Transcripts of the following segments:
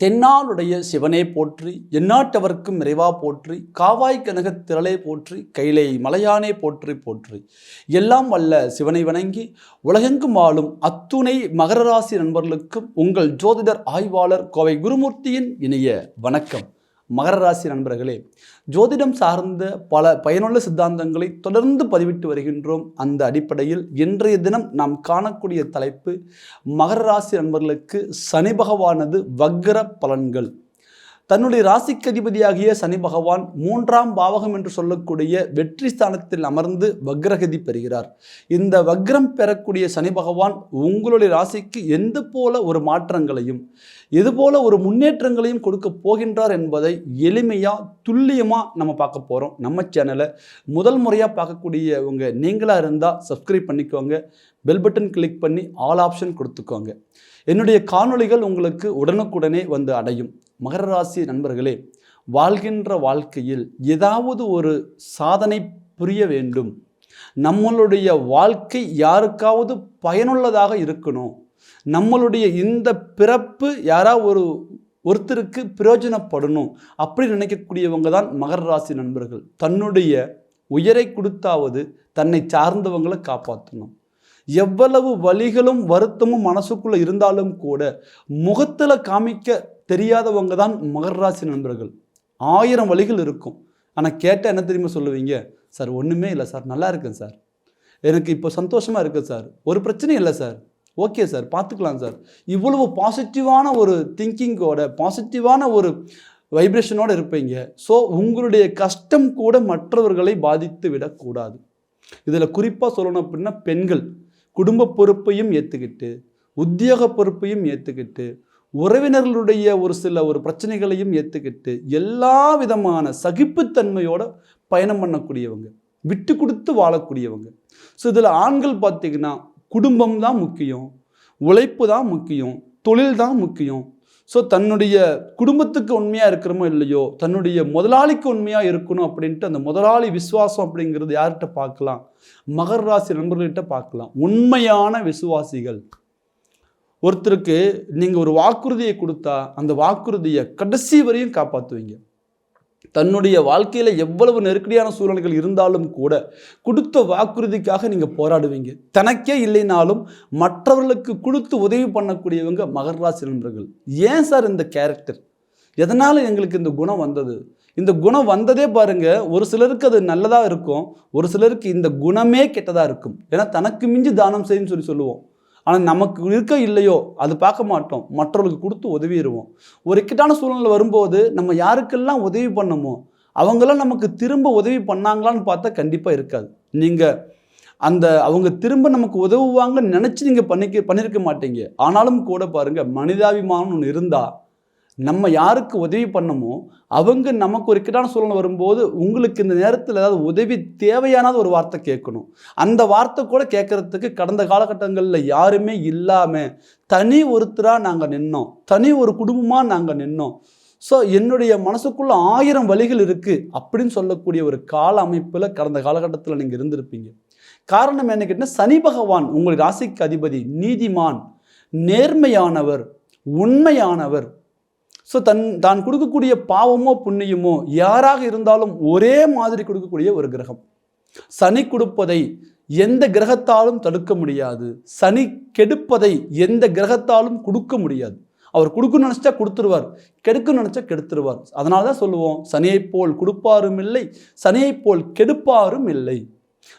தென்னாளுடைய சிவனே போற்றி, எந்நாட்டவர்க்கும் இறைவா போற்றி, காவாய் கனகத் திரளே போற்றி, கைலை மலையானே போற்றி போற்றி. எல்லாம் வல்ல சிவனை வணங்கி உலகெங்கும் வாழும் அத்துணை மகர ராசி நண்பர்களுக்கும் உங்கள் ஜோதிடர் ஆய்வாளர் கோவை குருமூர்த்தியின் இனிய வணக்கம். மகர ராசி நண்பர்களே, ஜோதிடம் சார்ந்த பல பயனுள்ள சித்தாந்தங்களை தொடர்ந்து பதிவிட்டு வருகின்றோம். அந்த அடிப்படையில் இன்றைய தினம் நாம் காணக்கூடிய தலைப்பு, மகர ராசி நண்பர்களுக்கு சனி பகவானது வக்ர பலன்கள். தன்னுடைய ராசிக்கு அதிபதியாகிய சனி பகவான் 3ஆம் பாவகம் என்று சொல்லக்கூடிய வெற்றி ஸ்தானத்தில் அமர்ந்து வக்ரகதி பெறுகிறார். இந்த வக்ரம் பெறக்கூடிய சனி பகவான் உங்களுடைய ராசிக்கு எந்த போல ஒரு மாற்றங்களையும் இதுபோல ஒரு முன்னேற்றங்களையும் கொடுக்க போகின்றார் என்பதை எளிமையாக துல்லியமாக நம்ம பார்க்க போகிறோம். நம்ம சேனலை முதல் முறையாக பார்க்கக்கூடியவங்க நீங்களாக இருந்தால் சப்ஸ்கிரைப் பண்ணிக்கோங்க, பெல் பட்டன் கிளிக் பண்ணி ஆல் ஆப்ஷன் கொடுத்துக்கோங்க. என்னுடைய காணொளிகள் உங்களுக்கு உடனுக்குடனே வந்து அடையும். மகர ராசி நண்பர்களே, வாழ்கின்ற வாழ்க்கையில் ஏதாவது ஒரு சாதனை புரிய வேண்டும். நம்மளுடைய வாழ்க்கை யாருக்காவது பயனுள்ளதாக இருக்கணும். நம்மளுடைய இந்த பிறப்பு யாராவது ஒருத்தருக்கு பிரயோஜனப்படணும் அப்படி நினைக்கக்கூடியவங்க தான் மகர ராசி நண்பர்கள். தன்னுடைய உயிரை கொடுத்தாவது தன்னை சார்ந்தவங்களை காப்பாற்றணும். எவ்வளவு வலிகளும் வருத்தமும் மனசுக்குள்ளே இருந்தாலும் கூட முகத்தில் காமிக்க தெரியாதவங்க தான் மகர ராசி நண்பர்கள். 1000 வழிகள் இருக்கும், ஆனால் கேட்டால் என்ன தெரியுமா சொல்லுவீங்க? சார் ஒன்றுமே இல்லை சார், நல்லா இருக்கேன் சார், எனக்கு இப்போ சந்தோஷமாக இருக்குது சார், ஒரு பிரச்சனையும் இல்லை சார், ஓகே சார், பார்த்துக்கலாம் சார். இவ்வளவு பாசிட்டிவான ஒரு திங்கிங்கோட பாசிட்டிவான ஒரு வைப்ரேஷனோடு இருப்பீங்க. ஸோ உங்களுடைய கஷ்டம் கூட மற்றவர்களை பாதித்து விடக்கூடாது. இதில் குறிப்பாக சொல்லணும் அப்படின்னா, பெண்கள் குடும்ப பொறுப்பையும் ஏற்றுக்கிட்டு உத்தியோக பொறுப்பையும் ஏற்றுக்கிட்டு உறவினர்களுடைய ஒரு பிரச்சனைகளையும் ஏற்றுக்கிட்டு எல்லா விதமான சகிப்புத்தன்மையோடு பயணம் பண்ணக்கூடியவங்க, விட்டு கொடுத்து வாழக்கூடியவங்க. ஸோ இதில் ஆண்கள் பார்த்திங்கன்னா குடும்பம் தான் முக்கியம், உழைப்பு தான் முக்கியம், தொழில் தான் முக்கியம். ஸோ தன்னுடைய குடும்பத்துக்கு உண்மையாக இருக்கிறோமோ இல்லையோ, தன்னுடைய முதலாளிக்கு உண்மையாக இருக்கணும் அப்படின்ட்டு அந்த முதலாளி விசுவாசம் அப்படிங்கிறது யார்கிட்ட பார்க்கலாம்? மகர ராசி நண்பர்கள்கிட்ட பார்க்கலாம். உண்மையான விசுவாசிகள். ஒருத்தருக்கு நீங்கள் ஒரு வாக்குறுதியை கொடுத்தா அந்த வாக்குறுதியை கடைசி வரையும் காப்பாற்றுவீங்க. தன்னுடைய வாழ்க்கையில் எவ்வளவு நெருக்கடியான சூழ்நிலைகள் இருந்தாலும் கூட கொடுத்த வாக்குறுதிக்காக நீங்கள் போராடுவீங்க. தனக்கே இல்லைனாலும் மற்றவர்களுக்கு கொடுத்து உதவி பண்ணக்கூடியவங்க மகர ராசி நண்பர்கள். ஏன் சார் இந்த கேரக்டர், எதனால் எங்களுக்கு இந்த குணம் வந்தது? இந்த குணம் வந்ததே பாருங்க, ஒரு சிலருக்கு அது நல்லதாக இருக்கும், ஒரு சிலருக்கு இந்த குணமே கெட்டதாக இருக்கும். ஏன்னா தனக்கு மிஞ்சி தானம் செய்யுன்னு சொல்லுவோம். ஆனால் நமக்கு இருக்க இல்லையோ அது பார்க்க மாட்டோம், மற்றவர்களுக்கு கொடுத்து உதவிடுவோம். ஒரு இக்கட்டான சூழ்நிலை வரும்போது நம்ம யாருக்கெல்லாம் உதவி பண்ணமோ அவங்களாம் நமக்கு திரும்ப உதவி பண்ணாங்களான்னு பார்த்தா கண்டிப்பாக இருக்காது. நீங்கள் அவங்க திரும்ப நமக்கு உதவுவாங்கன்னு நினச்சி நீங்கள் பண்ணியிருக்க மாட்டீங்க. ஆனாலும் கூட பாருங்கள், மனிதாபிமானம் ஒன்று இருந்தால் நம்ம யாருக்கு உதவி பண்ணமோ அவங்க நமக்கு ஒரு இக்கட்டான சூழ்நிலை வரும்போது உங்களுக்கு இந்த நேரத்தில் ஏதாவது உதவி தேவையானது ஒரு வார்த்தை கேட்கணும். அந்த வார்த்தை கூட கேட்கறதுக்கு கடந்த காலகட்டங்களில் யாருமே இல்லாமல் தனி ஒருத்தராக நாங்கள் நின்னோம், தனி ஒரு குடும்பமாக நாங்கள் நின்னோம். ஸோ என்னுடைய மனசுக்குள்ள 1000 வழிகள் இருக்குது அப்படின்னு சொல்லக்கூடிய ஒரு கால அமைப்பில் கடந்த காலகட்டத்தில் நீங்கள் இருந்திருப்பீங்க. காரணம் என்ன கேட்டால், சனி பகவான் உங்களுடைய ராசிக்கு அதிபதி, நீதிமான், நேர்மையானவர், உண்மையானவர். ஸோ தான் கொடுக்கக்கூடிய பாவமோ புண்ணியமோ யாராக இருந்தாலும் ஒரே மாதிரி கொடுக்கக்கூடிய ஒரு கிரகம். சனி கொடுப்பதை எந்த கிரகத்தாலும் தடுக்க முடியாது, சனி கெடுப்பதை எந்த கிரகத்தாலும் கொடுக்க முடியாது. அவர் கொடுக்கணும்னு நினச்சா கொடுத்துருவார், கெடுக்கணும்னு நினச்சா கெடுத்துருவார். அதனால தான் சொல்லுவோம், சனியை போல் கொடுப்பாரும் இல்லை, சனியை போல் கெடுப்பாரும் இல்லை.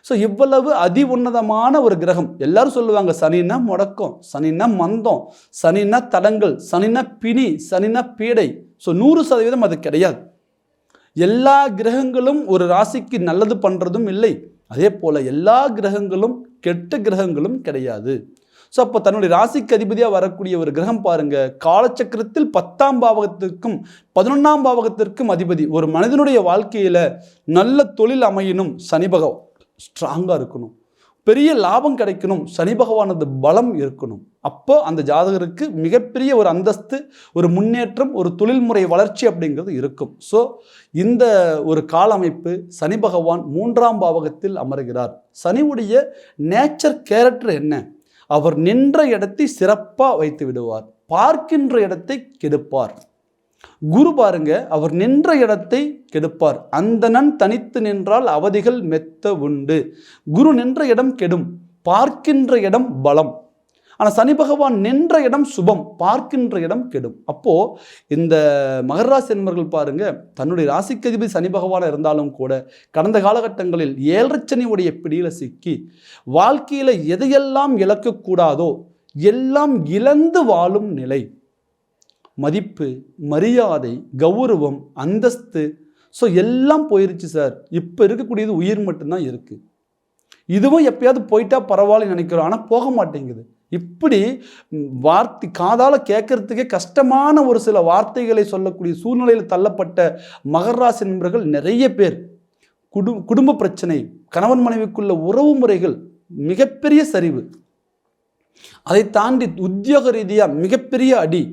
ஸோ இவ்வளவு அதி உன்னதமான ஒரு கிரகம். எல்லாரும் சொல்லுவாங்க, சனின்னா முடக்கம், சனின்னா மந்தம், சனின்னா தடங்கள், சனின்னா பிணி, சனின்னா பீடை. ஸோ 100% அது கிடையாது. எல்லா கிரகங்களும் ஒரு ராசிக்கு நல்லது பண்ணுறதும் இல்லை, அதே போல் எல்லா கிரகங்களும் கெட்ட கிரகங்களும் கிடையாது. ஸோ அப்போ தன்னுடைய ராசிக்கு அதிபதியாக வரக்கூடிய ஒரு கிரகம் பாருங்க, காலச்சக்கரத்தில் 10ஆம் பாவகத்திற்கும் 11ஆம் பாவகத்திற்கும் அதிபதி. ஒரு மனிதனுடைய வாழ்க்கையில் நல்ல தொழில் அமையணும், சனி பகவான் ஸ்ட்ராங்காக இருக்கணும், பெரிய லாபம் கிடைக்கணும், சனி பகவானது பலம் இருக்கணும். அப்போ அந்த ஜாதகருக்கு மிகப்பெரிய ஒரு அந்தஸ்து, ஒரு முன்னேற்றம், ஒரு தொழில்முறை வளர்ச்சி அப்படிங்கிறது இருக்கும். ஸோ இந்த ஒரு கால அமைப்பு, சனி பகவான் 3ஆம் பாவகத்தில் அமர்கிறார். சனியுடைய நேச்சர் கேரக்டர் என்ன? அவர் நின்ற இடத்தை சிறப்பாக வைத்து விடுவார். பார்க்கின்ற இடத்தை கெடுப்பார். குரு பாருங்க, அவர் நின்ற இடத்தை கெடுப்பார். அந்தணன் தனித்து நின்றால் அவதிகள் மெத்த உண்டு. குரு நின்ற இடம் கெடும், பார்க்கின்ற இடம் பலம். ஆனால் சனி பகவான் நின்ற இடம் சுபம், பார்க்கின்ற இடம் கெடும். அப்போ இந்த மகர ராசி என்பவர்கள் பாருங்க, தன்னுடைய ராசிக்கு அதிபதி சனி பகவான் இருந்தாலும் கூட கடந்த காலகட்டங்களில் 7 சனியுடைய பிடியில சிக்கி வாழ்க்கையில எதையெல்லாம் இழக்கக்கூடாதோ எல்லாம் இழந்து வாழும் நிலை. மதிப்பு, மரியாதை, கௌரவம், அந்தஸ்து, ஸோ எல்லாம் போயிருச்சு சார். இப்போ இருக்கக்கூடியது உயிர் மட்டும்தான் இருக்கு. இதுவும் எப்பயாவது போயிட்டா பரவாயில்ல நினைக்கிறோம், ஆனால் போக மாட்டேங்குது. இப்படி வார்த்தை காதால கேட்கறதுக்கே கஷ்டமான ஒரு சில வார்த்தைகளை சொல்லக்கூடிய சூழ்நிலையில் தள்ளப்பட்ட மகர ராசி நண்பர்கள் நிறைய பேர். குடும்ப பிரச்சனை, கணவன் மனைவிக்குள்ள உறவு முறைகள் மிகப்பெரிய சரிவு, அதை தாண்டி உத்தியோக ரீதியாக மிகப்பெரிய அடி,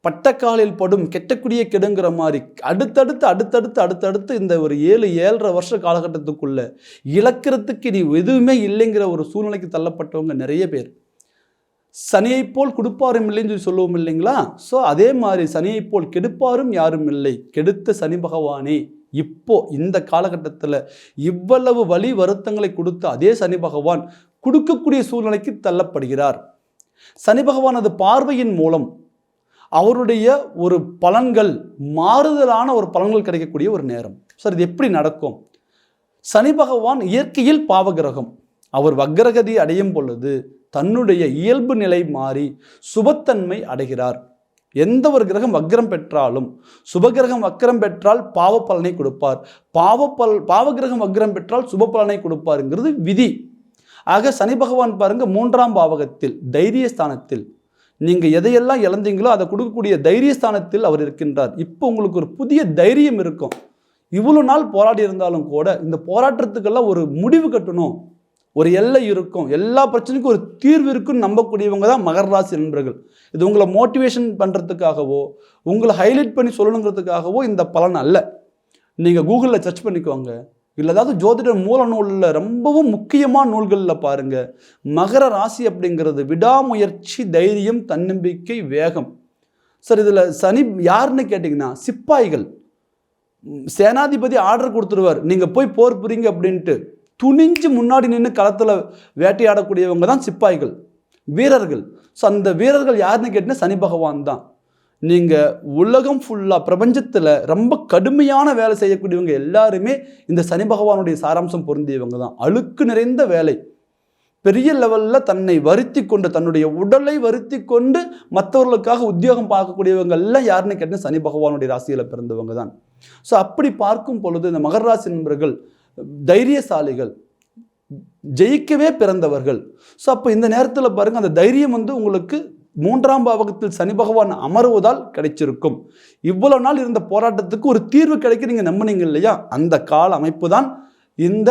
பட்டக்காலில் படும் கெட்டக்கூடிய கெடுங்கிற மாதிரி அடுத்தடுத்து இந்த ஒரு 7-7.5 வருஷ காலகட்டத்துக்குள்ள இழக்கிறதுக்கு நீ எதுவுமே இல்லைங்கிற ஒரு சூழ்நிலைக்கு தள்ளப்பட்டவங்க நிறைய பேர். சனியை போல் கொடுப்பாரும் இல்லைன்னு சொல்லி சொல்லுவோம் இல்லைங்களா? ஸோ அதே மாதிரி சனியை போல் கெடுப்பாரும் யாரும் இல்லை. கெடுத்த சனி பகவானே இப்போ இந்த காலகட்டத்தில் இவ்வளவு வலி வருத்தங்களை கொடுத்த அதே சனி பகவான் கொடுக்கக்கூடிய சூழ்நிலைக்கு தள்ளப்படுகிறார். சனி பகவானது பார்வையின் மூலம் அவருடைய ஒரு பலன்கள், மாறுதலான ஒரு பலன்கள் கிடைக்கக்கூடிய ஒரு நேரம். சார் இது எப்படி நடக்கும்? சனி பகவான் இயற்கையில் பாவகிரகம். அவர் வக்ரகதி அடையும் பொழுது தன்னுடைய இயல்பு நிலை மாறி சுபத்தன்மை அடைகிறார். எந்த ஒரு கிரகம் வக்ரம் பெற்றாலும், சுபகிரகம் வக்ரம் பெற்றால் பாவ பலனை கொடுப்பார், பாவகிரகம் வக்ரம் பெற்றால் சுப பலனை கொடுப்பாருங்கிறது விதி. ஆக சனி பகவான் பாருங்க 3ஆம் பாவகத்தில் தைரியஸ்தானத்தில் நீங்கள் எதையெல்லாம் இழந்தீங்களோ அதை கொடுக்கக்கூடிய தைரியஸ்தானத்தில் அவர் இருக்கின்றார். இப்போ உங்களுக்கு ஒரு புதிய தைரியம் இருக்கும். இவ்வளோ நாள் போராடி இருந்தாலும் கூட இந்த போராட்டத்துக்கெல்லாம் ஒரு முடிவு கட்டணும், ஒரு எல்லை இருக்கும், எல்லா பிரச்சனைக்கும் ஒரு தீர்வு இருக்குன்னு நம்பக்கூடியவங்க தான் மகர ராசி நண்பர்கள். இது உங்களை மோட்டிவேஷன் பண்ணுறதுக்காகவோ உங்களை ஹைலைட் பண்ணி சொல்லணுங்கிறதுக்காகவோ இந்த பலன் அல்ல. நீங்கள் கூகுளில் சர்ச் பண்ணிக்கோங்க, இல்லை ஏதாவது ஜோதிட மூல நூலில் ரொம்பவும் முக்கியமான நூல்களில் பாருங்கள். மகர ராசி அப்படிங்கிறது விடாமுயற்சி, தைரியம், தன்னம்பிக்கை, வேகம். சார் இதில் சனி யாருன்னு கேட்டிங்கன்னா சிப்பாய்கள். சேனாதிபதி ஆர்டர் கொடுத்துருவார், நீங்கள் போய் போர் புரிங்க அப்படின்ட்டு துணிஞ்சு முன்னாடி நின்று களத்தில் வேட்டையாடக்கூடியவங்க தான் சிப்பாய்கள், வீரர்கள். ஸோ அந்த வீரர்கள் யாருன்னு கேட்டிங்கன்னா சனி பகவான் தான். நீங்கள் உலகம் ஃபுல்லாக பிரபஞ்சத்தில் ரொம்ப கடுமையான வேலை செய்யக்கூடியவங்க எல்லாருமே இந்த சனி பகவானுடைய சாராம்சம் பொருந்தியவங்க தான். அழுக்கு நிறைந்த வேலை, பெரிய லெவலில் தன்னை வருத்தி கொண்டு, தன்னுடைய உடலை வருத்தி கொண்டு மற்றவர்களுக்காக உத்தியோகம் பார்க்கக்கூடியவங்க எல்லாம் யாருன்னு கேட்டால் சனி பகவானுடைய ராசியில் பிறந்தவங்க தான். ஸோ அப்படி பார்க்கும் பொழுது இந்த மகர ராசி நண்பர்கள் தைரியசாலிகள், ஜெயிக்கவே பிறந்தவர்கள். ஸோ அப்போ இந்த நேரத்தில் பாருங்கள், அந்த தைரியம் உங்களுக்கு 3ஆம் பாவகத்தில் சனி பகவான் அமருவதால் கிடைச்சிருக்கும். இவ்வளவு நாள் இருந்த போராட்டத்துக்கு ஒரு தீர்வு கிடைக்க நீங்கள் நம்பினீங்க இல்லையா? அந்த கால அமைப்பு தான் இந்த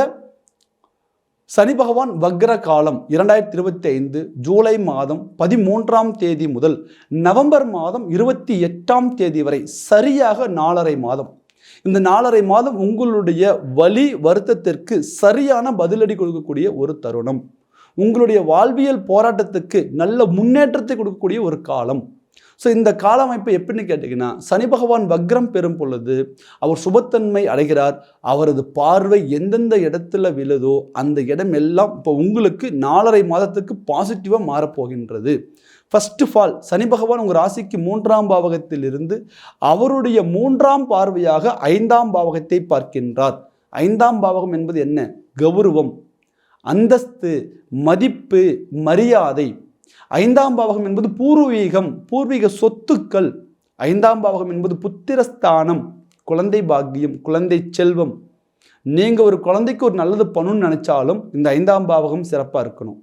சனி பகவான் வக்ர காலம். 2025 ஜூலை மாதம் 13ஆம் தேதி முதல் நவம்பர் மாதம் 28ஆம் தேதி வரை சரியாக 4.5 மாதம். இந்த 4.5 மாதம் உங்களுடைய வலி வருத்தத்திற்கு சரியான பதிலடி கொடுக்கக்கூடிய ஒரு தருணம். உங்களுடைய வாழ்வியல் போராட்டத்துக்கு நல்ல முன்னேற்றத்தை கொடுக்கக்கூடிய ஒரு காலம். ஸோ இந்த கால அமைப்பு எப்படின்னு கேட்டிங்கன்னா, சனி பகவான் வக்ரம் பெறும் பொழுது அவர் சுபத்தன்மை அடைகிறார். அவரது பார்வை எந்தெந்த இடத்துல விழுதோ அந்த இடம் எல்லாம் இப்போ உங்களுக்கு 4.5 மாதத்துக்கு பாசிட்டிவாக மாறப்போகின்றது. ஃபர்ஸ்ட் ஆஃப் ஆல் சனி பகவான் உங்கள் ராசிக்கு 3ஆம் பாவகத்தில் இருந்து அவருடைய 3ஆம் பார்வையாக 5ஆம் பாவகத்தை பார்க்கின்றார். 5ஆம் பாவகம் என்பது என்ன? கௌரவம், அந்தஸ்து, மதிப்பு, மரியாதை. 5ஆம் பாவகம் என்பது பூர்வீகம், பூர்வீக சொத்துக்கள். 5ஆம் பாவகம் என்பது புத்திரஸ்தானம், குழந்தை பாக்கியம், குழந்தை செல்வம். நீங்கள் ஒரு குழந்தைக்கு ஒரு நல்லது பண்ணணும்னு நினைச்சாலும் இந்த 5ஆம் பாவகம் சிறப்பாக இருக்கணும்.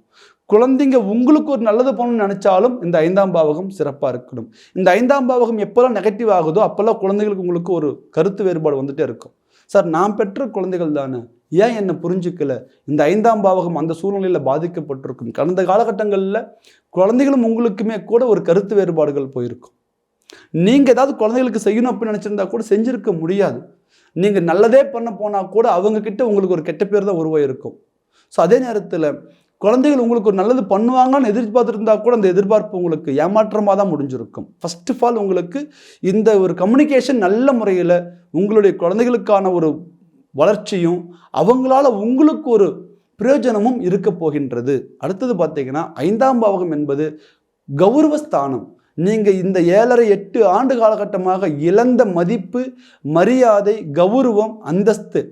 குழந்தைங்க உங்களுக்கு ஒரு நல்லது பண்ணணும்னு நினைச்சாலும் இந்த 5ஆம் பாவகம் சிறப்பாக இருக்கணும். இந்த 5ஆம் பாவகம் எப்போல்லாம் நெகட்டிவ் ஆகுதோ அப்போல்லாம் குழந்தைகளுக்கு உங்களுக்கு ஒரு கருத்து வேறுபாடு வந்துட்டே இருக்கும். சார் நான் பெற்ற குழந்தைகள் தானே, ஏன் என்னை புரிஞ்சுக்கல? இந்த 5ஆம் பாவகம் அந்த சூழ்நிலையில் பாதிக்கப்பட்டிருக்கும். கடந்த காலகட்டங்களில் குழந்தைகளும் உங்களுக்குமே கூட ஒரு கருத்து வேறுபாடுகள் போயிருக்கும். நீங்கள் ஏதாவது குழந்தைகளுக்கு செய்யணும் அப்படின்னு நினச்சிருந்தா கூட செஞ்சுருக்க முடியாது. நீங்கள் நல்லதே பண்ண போனால் கூட அவங்கக்கிட்ட உங்களுக்கு ஒரு கெட்ட பேர் தான் உருவாயிருக்கும். ஸோ அதே நேரத்தில் குழந்தைகள் உங்களுக்கு ஒரு நல்லது பண்ணுவாங்கன்னு எதிர்பார்த்துருந்தா கூட அந்த எதிர்பார்ப்பு உங்களுக்கு ஏமாற்றமாக தான் முடிஞ்சிருக்கும். ஃபர்ஸ்ட் ஆஃப் ஆல் உங்களுக்கு இந்த ஒரு கம்யூனிகேஷன் நல்ல முறையில் உங்களுடைய குழந்தைகளுக்கான ஒரு வளர்ச்சியும் அவங்களால உங்களுக்கு ஒரு பிரயோஜனமும் இருக்க போகின்றது. அடுத்தது பார்த்தீங்கன்னா 5ஆம் பாவகம் என்பது கௌரவஸ்தானம். நீங்கள் இந்த 7.5-8 ஆண்டு காலகட்டமாக இழந்த மதிப்பு, மரியாதை, கௌரவம், அந்தஸ்து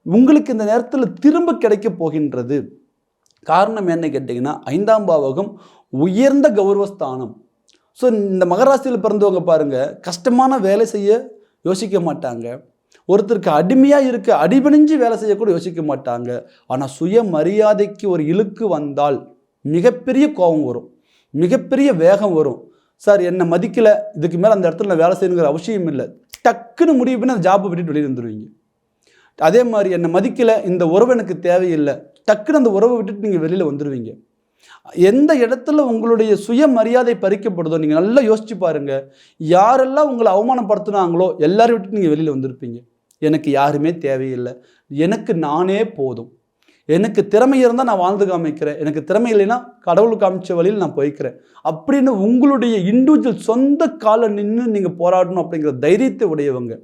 உங்களுக்கு இந்த நேரத்தில் திரும்ப கிடைக்க போகின்றது. காரணம் என்ன கேட்டிங்கன்னா 5ஆம் பாவகம் உயர்ந்த கௌரவஸ்தானம். ஸோ இந்த மகராசியில் பிறந்தவங்க பாருங்கள், கஷ்டமான வேலை செய்ய யோசிக்க மாட்டாங்க. ஒருத்தருக்கு அடிமையாக இருக்க அடிபணிஞ்சு வேலை செய்யக்கூட யோசிக்க மாட்டாங்க. ஆனால் சுயமரியாதைக்கு ஒரு இழுக்கு வந்தால் மிகப்பெரிய கோபம் வரும், மிகப்பெரிய வேகம் வரும். சார் என்னை மதிக்கலை, இதுக்கு மேலே அந்த இடத்துல நான் வேலை செய்யணுங்கிற அவசியம் இல்லை, டக்குன்னு முடிவு பண்ணி அந்த ஜாப்பை விட்டுட்டு வெளியே வந்துடுவீங்க. அதே மாதிரி என்னை மதிக்கலை, இந்த உறவு எனக்கு தேவையில்லை, டக்குன்னு அந்த உறவை விட்டுட்டு நீங்கள் வெளியில் வந்துடுவீங்க. எந்த இடத்துல உங்களுடைய சுயமரியாதை பறிக்கப்படுதோ நீங்கள் நல்லா யோசிச்சு பாருங்கள். யாரெல்லாம் உங்களை அவமானப்படுத்தினாங்களோ எல்லாரும் விட்டுட்டு நீங்கள் வெளியில் வந்திருப்பீங்க. எனக்கு யாருமே தேவையில்லை, எனக்கு நானே போதும், எனக்கு திறமை இருந்தால் நான் வாழ்ந்து காமிக்கிறேன், எனக்கு திறமை இல்லைன்னா கடவுள் காமிச்ச வழியில் நான் போய்க்கிறேன் அப்படின்னு உங்களுடைய இண்டிவிஜுவல் சொந்த காலை நின்று நீங்கள் போராடணும் அப்படிங்கிற தைரியத்தை உடையவங்க.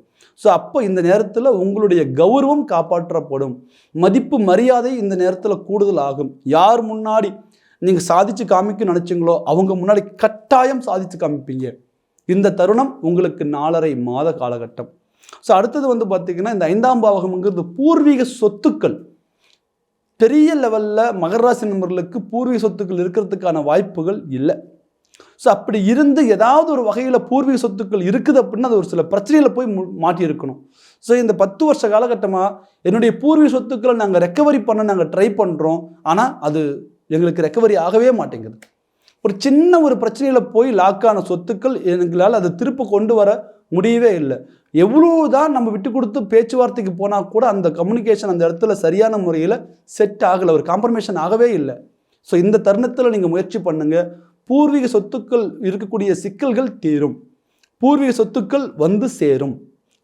ஸோ அப்போ இந்த நேரத்தில் உங்களுடைய கௌரவம் காப்பாற்றப்படும், மதிப்பு மரியாதை இந்த நேரத்தில் கூடுதல் ஆகும். யார் முன்னாடி நீங்கள் சாதித்து காமிக்க நினச்சிங்களோ அவங்க முன்னாடி கட்டாயம் சாதித்து காமிப்பீங்க. இந்த தருணம் உங்களுக்கு 4.5 மாத காலகட்டம். ஸோ அடுத்தது வந்து பார்த்திங்கன்னா இந்த 5ஆம் பாவகம்ங்கிறது பூர்வீக சொத்துக்கள். பெரிய லெவலில் மகர ராசி நண்பர்களுக்கு பூர்வீக சொத்துக்கள் இருக்கிறதுக்கான வாய்ப்புகள் இல்லை. ஸோ அப்படி இருந்து ஏதாவது ஒரு வகையில் பூர்வீக சொத்துக்கள் இருக்குது அப்படின்னா அது ஒரு சில பிரச்சனையில் போய் மாட்டியிருக்கணும். ஸோ இந்த 10 வருஷ காலகட்டமாக என்னுடைய பூர்வீக சொத்துக்களை நாங்கள் ரெக்கவரி பண்ண நாங்கள் ட்ரை பண்ணுறோம், ஆனால் அது எங்களுக்கு ரெக்கவரி ஆகவே மாட்டேங்குது. ஒரு சின்ன ஒரு பிரச்சனையில் போய் லாக்கான சொத்துக்கள் எங்களால் அதை திருப்ப கொண்டு வர முடியவே இல்லை. எவ்வளோதான் நம்ம விட்டு கொடுத்து பேச்சுவார்த்தைக்கு போனால் கூட அந்த கம்யூனிகேஷன் அந்த இடத்துல சரியான முறையில் செட் ஆகலை, ஒரு காம்ப்ரமைஷன் ஆகவே இல்லை. ஸோ இந்த தருணத்தில் நீங்கள் முயற்சி பண்ணுங்கள். பூர்வீக சொத்துக்கள் இருக்கக்கூடிய சிக்கல்கள் தீரும், பூர்வீக சொத்துக்கள் வந்து சேரும்.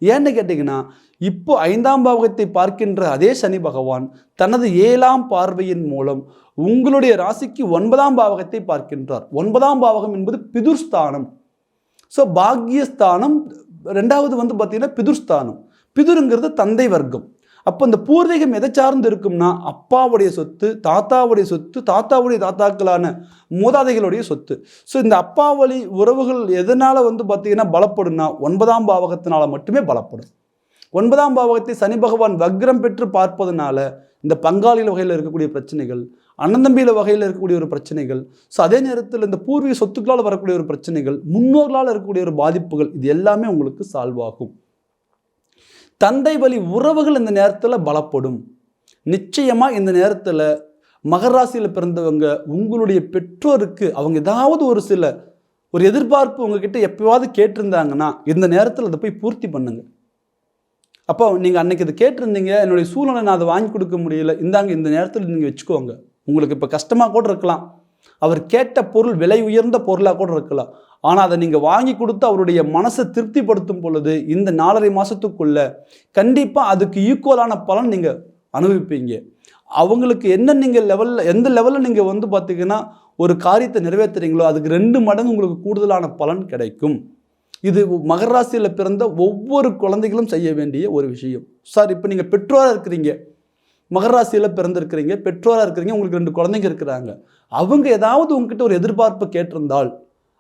ஏன்னு கேட்டிங்கன்னா இப்போ 5ஆம் பாவகத்தை பார்க்கின்ற அதே சனி பகவான் தனது 7ஆம் பார்வையின் மூலம் உங்களுடைய ராசிக்கு 9ஆம் பாவகத்தை பார்க்கின்றார். 9ஆம் பாவகம் என்பது பிதுர்ஸ்தானம். ஸோ பாக்யஸ்தானம். ரெண்டாவது வந்து பார்த்திங்கன்னா பிதுர்ஸ்தானம். பிதுருங்கிறது தந்தை வர்க்கம். அப்போ இந்த பூர்வீகம் எதை சார்ந்து இருக்கும்னா அப்பாவுடைய சொத்து, தாத்தாவுடைய சொத்து, தாத்தாவுடைய தாத்தாக்களான மூதாதைகளுடைய சொத்து. ஸோ இந்த அப்பா வழி உறவுகள் எதனால் வந்து பார்த்திங்கன்னா பலப்படும்னா 9ஆம் பாவகத்தினால மட்டுமே பலப்படும். 9ஆம் பாவகத்தை சனி பகவான் வக்ரம் பெற்று பார்ப்பதனால இந்த பங்காளிகள் வகையில் இருக்கக்கூடிய பிரச்சனைகள், அண்ணந்தம்பியில வகையில் இருக்கக்கூடிய ஒரு பிரச்சனைகள், ஸோ அதே நேரத்தில் இந்த பூர்வீக சொத்துக்களால் வரக்கூடிய ஒரு பிரச்சனைகள், முன்னோர்களால் இருக்கக்கூடிய ஒரு பாதிப்புகள், இது எல்லாமே உங்களுக்கு சால்வ் ஆகும். தந்தை வழி உறவுகள் இந்த நேரத்தில் பலப்படும். நிச்சயமாக இந்த நேரத்தில் மகர ராசியில் பிறந்தவங்க உங்களுடைய பெற்றோருக்கு அவங்க ஏதாவது ஒரு எதிர்பார்ப்பு உங்ககிட்ட எப்போவாவது கேட்டிருந்தாங்கன்னா இந்த நேரத்தில் அதை போய் பூர்த்தி பண்ணுங்க. அப்போ நீங்கள் அன்னைக்கு இதை கேட்டிருந்தீங்க, என்னுடைய சூழ்நிலை நான் அதை வாங்கி கொடுக்க முடியல, இந்தாங்க இந்த நேரத்தில் நீங்கள் வச்சுக்கோங்க. உங்களுக்கு இப்போ கஷ்டமாக கூட இருக்கலாம், அவர் கேட்ட பொருள் விலை உயர்ந்த பொருளாக கூட இருக்கலாம், ஆனால் அதை நீங்கள் வாங்கி கொடுத்து அவருடைய மனசை திருப்திப்படுத்தும் பொழுது இந்த 4.5 மாதத்துக்குள்ள கண்டிப்பாக அதுக்கு ஈக்குவலான பலன் நீங்கள் அனுபவிப்பீங்க. அவங்களுக்கு என்ன நீங்கள் எந்த லெவலில் நீங்கள் வந்து பார்த்தீங்கன்னா ஒரு காரியத்தை நிறைவேற்றுறீங்களோ அதுக்கு 2 மடங்கு உங்களுக்கு கூடுதலான பலன் கிடைக்கும். இது மகர ராசியில் பிறந்த ஒவ்வொரு குழந்தைகளும் செய்ய வேண்டிய ஒரு விஷயம். சார் இப்போ நீங்கள் பெற்றோராக இருக்கிறீங்க, மகர ராசியில் பிறந்திருக்கிறீங்க, பெற்றோராக இருக்கிறீங்க, உங்களுக்கு 2 குழந்தைங்க இருக்கிறாங்க, அவங்க ஏதாவது உங்ககிட்ட ஒரு எதிர்பார்ப்பு கேட்டிருந்தால்,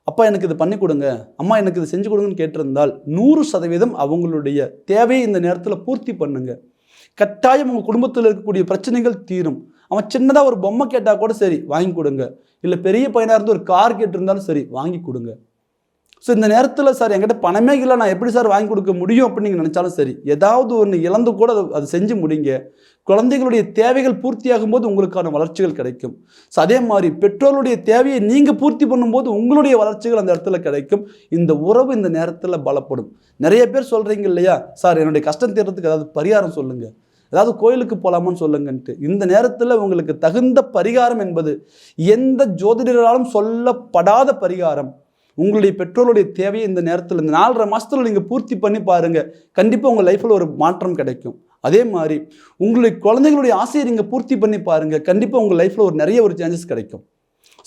அப்பா எனக்கு இது பண்ணி கொடுங்க, அம்மா எனக்கு இது செஞ்சு கொடுங்கன்னு கேட்டிருந்தால் 100% அவங்களுடைய தேவையை இந்த நேரத்தில் பூர்த்தி பண்ணுங்க. கட்டாயம் உங்கள் குடும்பத்தில் இருக்கக்கூடிய பிரச்சனைகள் தீரும். அவன் சின்னதாக ஒரு பொம்மை கேட்டால் கூட சரி வாங்கி கொடுங்க, இல்லை பெரிய பையனாக இருந்து ஒரு கார் கேட்டிருந்தாலும் சரி வாங்கி கொடுங்க. ஸோ இந்த நேரத்தில் சார் என்கிட்ட பணமே இல்லை, நான் எப்படி சார் வாங்கி கொடுக்க முடியும் அப்படின்னு நீங்கள் நினச்சாலும் சரி, ஏதாவது ஒன்று இழந்து கூட அது செஞ்சு முடிங்க. குழந்தைகளுடைய தேவைகள் பூர்த்தியாகும் போது உங்களுக்கான வளர்ச்சிகள் கிடைக்கும். ஸோ அதே மாதிரி பெற்றோருடைய தேவையை நீங்கள் பூர்த்தி பண்ணும்போது உங்களுடைய வளர்ச்சிகள் அந்த இடத்துல கிடைக்கும். இந்த உறவு இந்த நேரத்தில் பலப்படும். நிறைய பேர் சொல்கிறீங்க இல்லையா, சார் என்னுடைய கஷ்டம் தீர்றதுக்கு ஏதாவது பரிகாரம் சொல்லுங்கள், ஏதாவது கோயிலுக்கு போகலாமான்னு சொல்லுங்கன்ட்டு. இந்த நேரத்தில் உங்களுக்கு தகுந்த பரிகாரம் என்பது எந்த ஜோதிடராலும் சொல்லப்படாத பரிகாரம். உங்களுடைய பெற்றோருடைய தேவையை இந்த நேரத்தில் இந்த 4.5 மாதத்தில் நீங்கள் பூர்த்தி பண்ணி பாருங்கள், கண்டிப்பாக உங்கள் லைஃப்பில் ஒரு மாற்றம் கிடைக்கும். அதே மாதிரி உங்களுடைய குழந்தைகளுடைய ஆசையை நீங்கள் பூர்த்தி பண்ணி பாருங்கள், கண்டிப்பாக உங்கள் லைஃப்பில் நிறைய சேஞ்சஸ் கிடைக்கும்.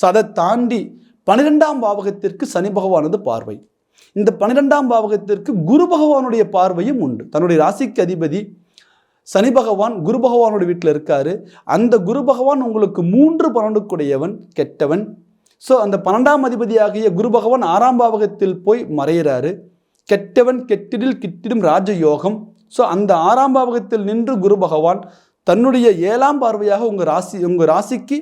ஸோ அதை தாண்டி 12ஆம் பாவகத்திற்கு சனி பகவானது பார்வை, இந்த 12ஆம் பாவகத்திற்கு குரு பகவானுடைய பார்வையும் உண்டு. தன்னுடைய ராசிக்கு அதிபதி சனி பகவான் குரு பகவானுடைய வீட்டில் இருக்காரு. அந்த குரு பகவான் உங்களுக்கு 3-12 கெட்டவன். ஸோ அந்த 12ஆம் அதிபதியாகிய குரு பகவான் 6ஆம் பாவகத்தில் போய் மறைகிறாரு. கெட்டவன் கெட்டிடில் கிட்டிடும் ராஜயோகம். ஸோ அந்த 6ஆம் பாவகத்தில் நின்று குரு பகவான் தன்னுடைய 7ஆம் பார்வையாக உங்கள் ராசிக்கு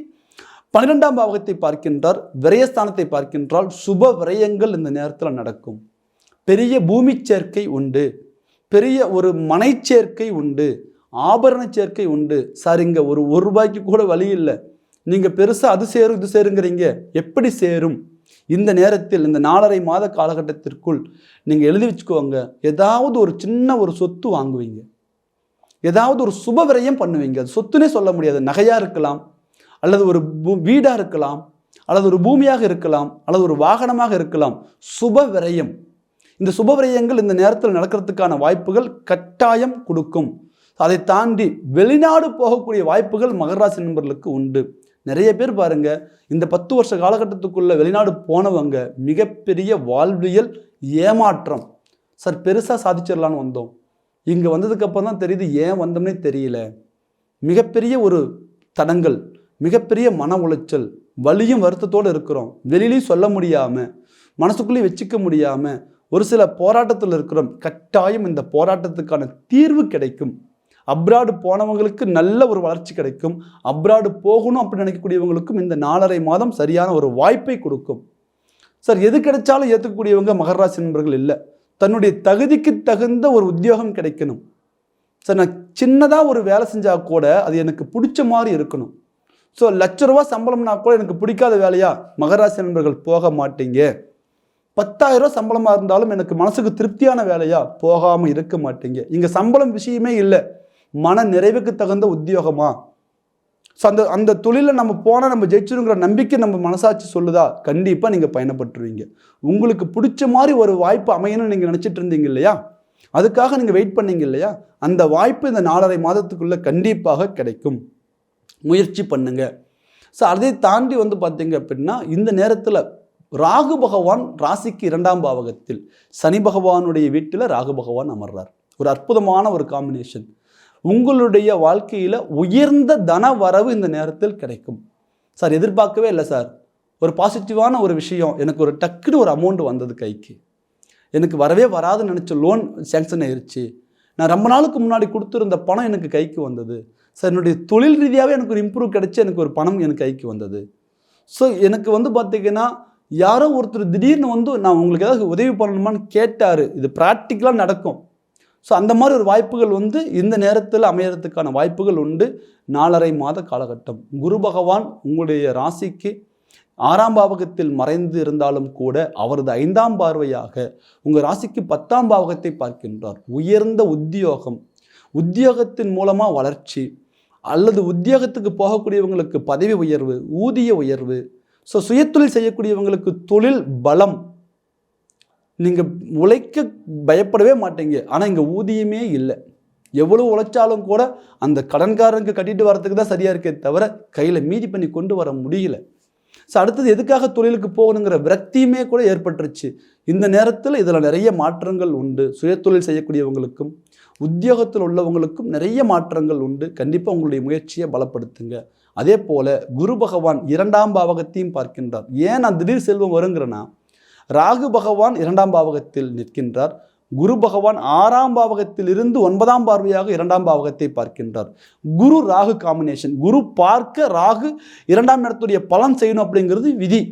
12ஆம் பாவகத்தை பார்க்கின்றார், விரயஸ்தானத்தை பார்க்கின்றால். சுப விரயங்கள் இந்த நேரத்தில் நடக்கும். பெரிய பூமி சேர்க்கை உண்டு, பெரிய ஒரு மனை சேர்க்கை உண்டு, ஆபரண சேர்க்கை உண்டு. சார் இங்கே ஒரு ரூபாய்க்கு கூட வழி இல்லை, நீங்கள் பெருசாக அது சேரும் இது சேருங்கிறீங்க, எப்படி சேரும்? இந்த நேரத்தில் இந்த 4.5 மாத காலகட்டத்திற்குள் நீங்கள் எழுதி வச்சுக்கோங்க, ஏதாவது ஒரு சின்ன ஒரு சொத்து வாங்குவீங்க, ஏதாவது ஒரு சுப விரயம் பண்ணுவீங்க. அது சொத்துனே சொல்ல முடியாது, நகையாக இருக்கலாம், அல்லது ஒரு வீடாக இருக்கலாம், அல்லது ஒரு பூமியாக இருக்கலாம், அல்லது ஒரு வாகனமாக இருக்கலாம். சுப விரயம், இந்த சுப விரயங்கள் இந்த நேரத்தில் நடக்கிறதுக்கான வாய்ப்புகள் கட்டாயம் கொடுக்கும். அதை தாண்டி வெளிநாடு போகக்கூடிய வாய்ப்புகள் மகர ராசி நண்பர்களுக்கு உண்டு. நிறைய பேர் பாருங்க, இந்த 10 வருஷ காலகட்டத்துக்குள்ள வெளிநாடு போனவங்க மிகப்பெரிய வாழ்வியல் ஏமாற்றம். சார் பெருசாக சாதிச்சிடலான்னு வந்தோம், இங்கே வந்ததுக்கப்புறம் தான் தெரியுது ஏன் வந்தோம்னே தெரியல. மிகப்பெரிய ஒரு தடங்கள், மிகப்பெரிய மன உளைச்சல், வலியும் வருத்தத்தோடு இருக்கிறோம், வெளியிலையும் சொல்ல முடியாமல், மனசுக்குள்ளேயும் வச்சுக்க முடியாமல் ஒரு சில போராட்டத்தில் இருக்கிறோம். கட்டாயம் இந்த போராட்டத்துக்கான தீர்வு கிடைக்கும். அப்ராடு போனவங்களுக்கு நல்ல ஒரு வளர்ச்சி கிடைக்கும். அப்ராடு போகணும் அப்படின்னு நினைக்கக்கூடியவங்களுக்கும் இந்த 4.5 மாதம் சரியான ஒரு வாய்ப்பை கொடுக்கும். சார் எது கிடைச்சாலும் ஏற்றுக்கக்கூடியவங்க மகர ராசி நண்பர்கள் இல்லை. தன்னுடைய தகுதிக்கு தகுந்த ஒரு உத்தியோகம் கிடைக்கணும். சார் நான் சின்னதாக ஒரு வேலை செஞ்சால் கூட அது எனக்கு பிடிச்ச மாதிரி இருக்கணும். ஸோ ₹1,00,000 சம்பளம்னா கூட எனக்கு பிடிக்காத வேலையா மகர ராசி நண்பர்கள் போக மாட்டீங்க. 10,000 சம்பளமாக இருந்தாலும் எனக்கு மனசுக்கு திருப்தியான வேலையா போகாமல் இருக்க மாட்டீங்க. இங்கே சம்பளம் விஷயமே இல்லை, மன நிறைவுக்கு தகுந்த உத்தியோகமா? ஸோ அந்த தொழிலில் நம்ம போனால் நம்ம ஜெயிச்சிருங்கிற நம்பிக்கை நம்ம மனசாட்சி சொல்லுதா? கண்டிப்பாக நீங்கள் பயணப்பட்டுருவீங்க. உங்களுக்கு பிடிச்ச மாதிரி ஒரு வாய்ப்பு அமையணும்னு நீங்கள் நினச்சிட்டு இருந்தீங்க இல்லையா, அதுக்காக நீங்கள் வெயிட் பண்ணீங்க இல்லையா, அந்த வாய்ப்பு இந்த 4.5 மாதத்துக்குள்ளே கண்டிப்பாக கிடைக்கும். முயற்சி பண்ணுங்க. ஸோ அதை தாண்டி பார்த்தீங்க அப்படின்னா இந்த நேரத்தில் ராகு பகவான் ராசிக்கு 2ஆம் பாவகத்தில் சனி பகவானுடைய வீட்டில் ராகு பகவான் அமர்றார். ஒரு அற்புதமான ஒரு காம்பினேஷன். உங்களுடைய வாழ்க்கையில் உயர்ந்த தன வரவு இந்த நேரத்தில் கிடைக்கும். சார் எதிர்பார்க்கவே இல்லை சார், ஒரு பாசிட்டிவான ஒரு விஷயம், எனக்கு ஒரு டக்குன்னு ஒரு அமௌண்ட் வந்தது கைக்கு, எனக்கு வரவே வராதுன்னு நினச்ச லோன் சேங்ஷன் ஆயிடுச்சு, நான் ரொம்ப நாளுக்கு முன்னாடி கொடுத்துருந்த பணம் எனக்கு கைக்கு வந்தது சார், என்னுடைய தொழில் ரீதியாகவே எனக்கு ஒரு இம்ப்ரூவ் கிடைச்சி எனக்கு ஒரு பணம் எனக்கு கைக்கு வந்தது. ஸோ எனக்கு பார்த்திங்கன்னா யாரோ ஒருத்தர் திடீர்னு நான் உங்களுக்கு ஏதாவது உதவி பண்ணணுமான்னு கேட்டார். இது ப்ராக்டிக்கலாக நடக்கும். ஸோ அந்த மாதிரி ஒரு வாய்ப்புகள் இந்த நேரத்தில் அமையறதுக்கான வாய்ப்புகள் உண்டு. 4.5 மாத காலகட்டம். குரு பகவான் உங்களுடைய ராசிக்கு 6ஆம் பாவகத்தில் மறைந்து இருந்தாலும் கூட அவரது 5ஆம் பார்வையாக உங்கள் ராசிக்கு 10ஆம் பாவகத்தை பார்க்கின்றார். உயர்ந்த உத்தியோகம், உத்தியோகத்தின் மூலமாக வளர்ச்சி, அல்லது உத்தியோகத்துக்கு போகக்கூடியவங்களுக்கு பதவி உயர்வு, ஊதிய உயர்வு. ஸோ சுயத்தொழில் செய்யக்கூடியவங்களுக்கு தொழில் பலம். நீங்கள் உழைக்க பயப்படவே மாட்டீங்க, ஆனால் இங்கே ஊதியமே இல்லை. எவ்வளோ உழைச்சாலும் கூட அந்த கடன்காரனுக்கு கட்டிட்டு வரதுக்கு தான் சரியாக இருக்கே தவிர கையில் மீதி பண்ணி கொண்டு வர முடியல. ஸோ அடுத்தது எதுக்காக தொழிலுக்கு போகணுங்கிற விரக்தியுமே கூட ஏற்பட்டுருச்சு. இந்த நேரத்தில் இதில் நிறைய மாற்றங்கள் உண்டு. சுயத்தொழில் செய்யக்கூடியவங்களுக்கும் உத்தியோகத்தில் உள்ளவங்களுக்கும் நிறைய மாற்றங்கள் உண்டு. கண்டிப்பாக உங்களுடைய முயற்சியை பலப்படுத்துங்க. அதே போல் குரு பகவான் 2ஆம் பாவகத்தையும் பார்க்கின்றார். ஏன் நான் திடீர் செல்வம் வருங்கிறேன்னா, ராகு பகவான் 2ஆம் பாவகத்தில் நிற்கின்றார். குரு பகவான் 6ஆம் பாவகத்தில் இருந்து 9ஆம் பார்வையாக 2ஆம் பாவகத்தை பார்க்கின்றார். குரு ராகு காம்பினேஷன். குரு பார்க்க ராகு 2ஆம் இடத்துடைய பலன் செய்யணும் அப்படிங்கிறது விதி.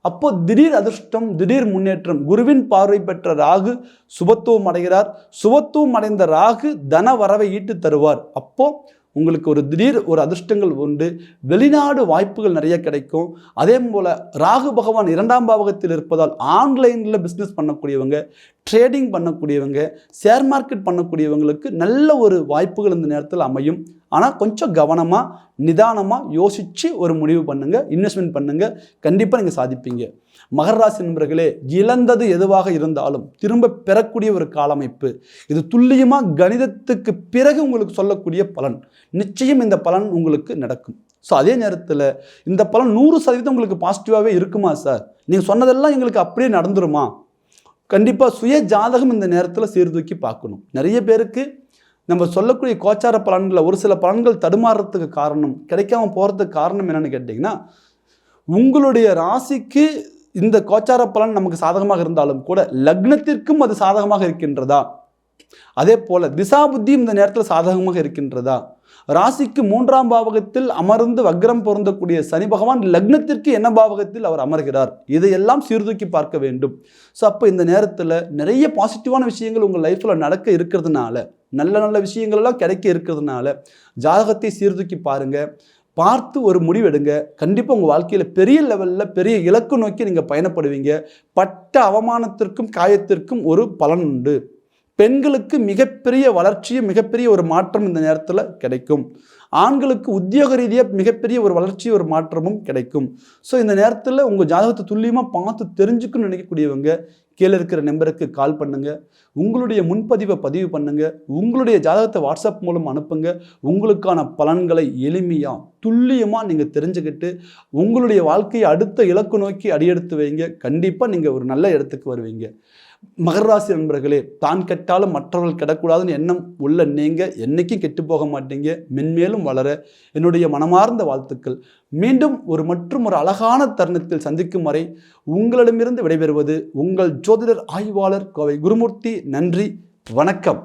அப்போ திடீர் அதிர்ஷ்டம், திடீர் முன்னேற்றம். குருவின் பார்வை பெற்ற ராகு சுபத்துவம் அடைகிறார். சுபத்துவம் அடைந்த ராகு தன வரவை ஈட்டு தருவார். அப்போ உங்களுக்கு ஒரு திடீர் ஒரு அதிர்ஷ்டங்கள் உண்டு. வெளிநாடு வாய்ப்புகள் நிறைய கிடைக்கும். அதே போல் ராகு பகவான் 2ஆம் பாவகத்தில் இருப்பதால் ஆன்லைனில் பிஸ்னஸ் பண்ணக்கூடியவங்க, ட்ரேடிங் பண்ணக்கூடியவங்க, ஷேர் மார்க்கெட் பண்ணக்கூடியவங்களுக்கு நல்ல ஒரு வாய்ப்புகள் இந்த நேரத்தில் அமையும். ஆனால் கொஞ்சம் கவனமாக நிதானமாக யோசித்து ஒரு முடிவு பண்ணுங்கள், இன்வெஸ்ட்மெண்ட் பண்ணுங்கள், கண்டிப்பாக நீங்கள் சாதிப்பீங்க. மகர ராசி நண்பர்களே, இழந்தது எதுவாக இருந்தாலும் திரும்ப பெறக்கூடிய ஒரு காலமைப்பு இது. துல்லியமாக கணிதத்துக்கு பிறகு உங்களுக்கு சொல்லக்கூடிய பலன், நிச்சயம் இந்த பலன் உங்களுக்கு நடக்கும். ஸோ அதே நேரத்தில் இந்த பலன் 100% உங்களுக்கு பாசிட்டிவாகவே இருக்குமா சார், நீங்கள் சொன்னதெல்லாம் எங்களுக்கு அப்படியே நடந்துருமா? கண்டிப்பாக சுய ஜாதகம் இந்த நேரத்தில் சீர்தூக்கி பார்க்கணும். நிறைய பேருக்கு நம்ம சொல்லக்கூடிய கோச்சார பலன்களில் ஒரு சில பலன்கள் தடுமாறுறதுக்கு காரணம், கிடைக்காம போகிறதுக்கு காரணம் என்னென்னு கேட்டிங்கன்னா, உங்களுடைய ராசிக்கு இந்த கோச்சார பலன் நமக்கு சாதகமாக இருந்தாலும் கூட லக்னத்திற்கும் அது சாதகமாக இருக்கின்றதா, அதே போல் திசா புத்தியும் இந்த நேரத்தில் சாதகமாக இருக்கின்றதா, ராசிக்கு 3ஆம் பாவகத்தில் அமர்ந்து வக்ரம் பொருந்தக்கூடிய சனி பகவான் லக்னத்திற்கு என்ன பாவகத்தில் அவர் அமர்கிறார், இதையெல்லாம் சீர்தூக்கி பார்க்க வேண்டும். ஸோ அப்போ இந்த நேரத்தில் நிறைய பாசிட்டிவான விஷயங்கள் உங்கள் லைஃப்பில் நடக்க இருக்கிறதுனால, நல்ல நல்ல விஷயங்கள்லாம் கிடைக்க இருக்கிறதுனால ஜாதகத்தை சீர்தூக்கி பாருங்கள், பார்த்து ஒரு முடிவெடுங்க. கண்டிப்பாக உங்கள் வாழ்க்கையில் பெரிய லெவலில் பெரிய இலக்கு நோக்கி நீங்கள் பயணப்படுவீங்க. பட்ட அவமானத்திற்கும் காயத்திற்கும் ஒரு பலன் உண்டு. பெண்களுக்கு மிகப்பெரிய வளர்ச்சியும் மிகப்பெரிய ஒரு மாற்றம் இந்த நேரத்தில் கிடைக்கும். ஆண்களுக்கு உத்தியோக ரீதியாக மிகப்பெரிய ஒரு வளர்ச்சி ஒரு மாற்றமும் கிடைக்கும். ஸோ இந்த நேரத்தில் உங்கள் ஜாதகத்தை துல்லியமாக பார்த்து தெரிஞ்சுக்கணும்னு நினைக்கக்கூடியவங்க கீழே இருக்கிற நம்பருக்கு கால் பண்ணுங்கள், உங்களுடைய முன்பதிவை பதிவு பண்ணுங்கள், உங்களுடைய ஜாதகத்தை வாட்ஸ்அப் மூலம் அனுப்புங்க. உங்களுக்கான பலன்களை எளிமையாக துல்லியமாக நீங்கள் தெரிஞ்சுக்கிட்டு உங்களுடைய வாழ்க்கையை அடுத்த இலக்கு நோக்கி அடியெடுத்து வைங்க. கண்டிப்பாக நீங்கள் ஒரு நல்ல இடத்துக்கு வருவீங்க. மகர ராசி நண்பர்களே, தான் கெட்டாலும் மற்றவர்கள் கெடக்கூடாதுன்னு எண்ணம் உள்ள நீங்கள் என்றைக்கும் கெட்டு போக மாட்டீங்க. மென்மேலும் வளர என்னுடைய மனமார்ந்த வாழ்த்துக்கள். மீண்டும் மற்றும் ஒரு அழகான தருணத்தில் சந்திக்கும் வரை உங்களிடமிருந்து விடைபெறுவது உங்கள் ஜோதிடர் ஆய்வாளர் கோவை குருமூர்த்தி. நன்றி, வணக்கம்.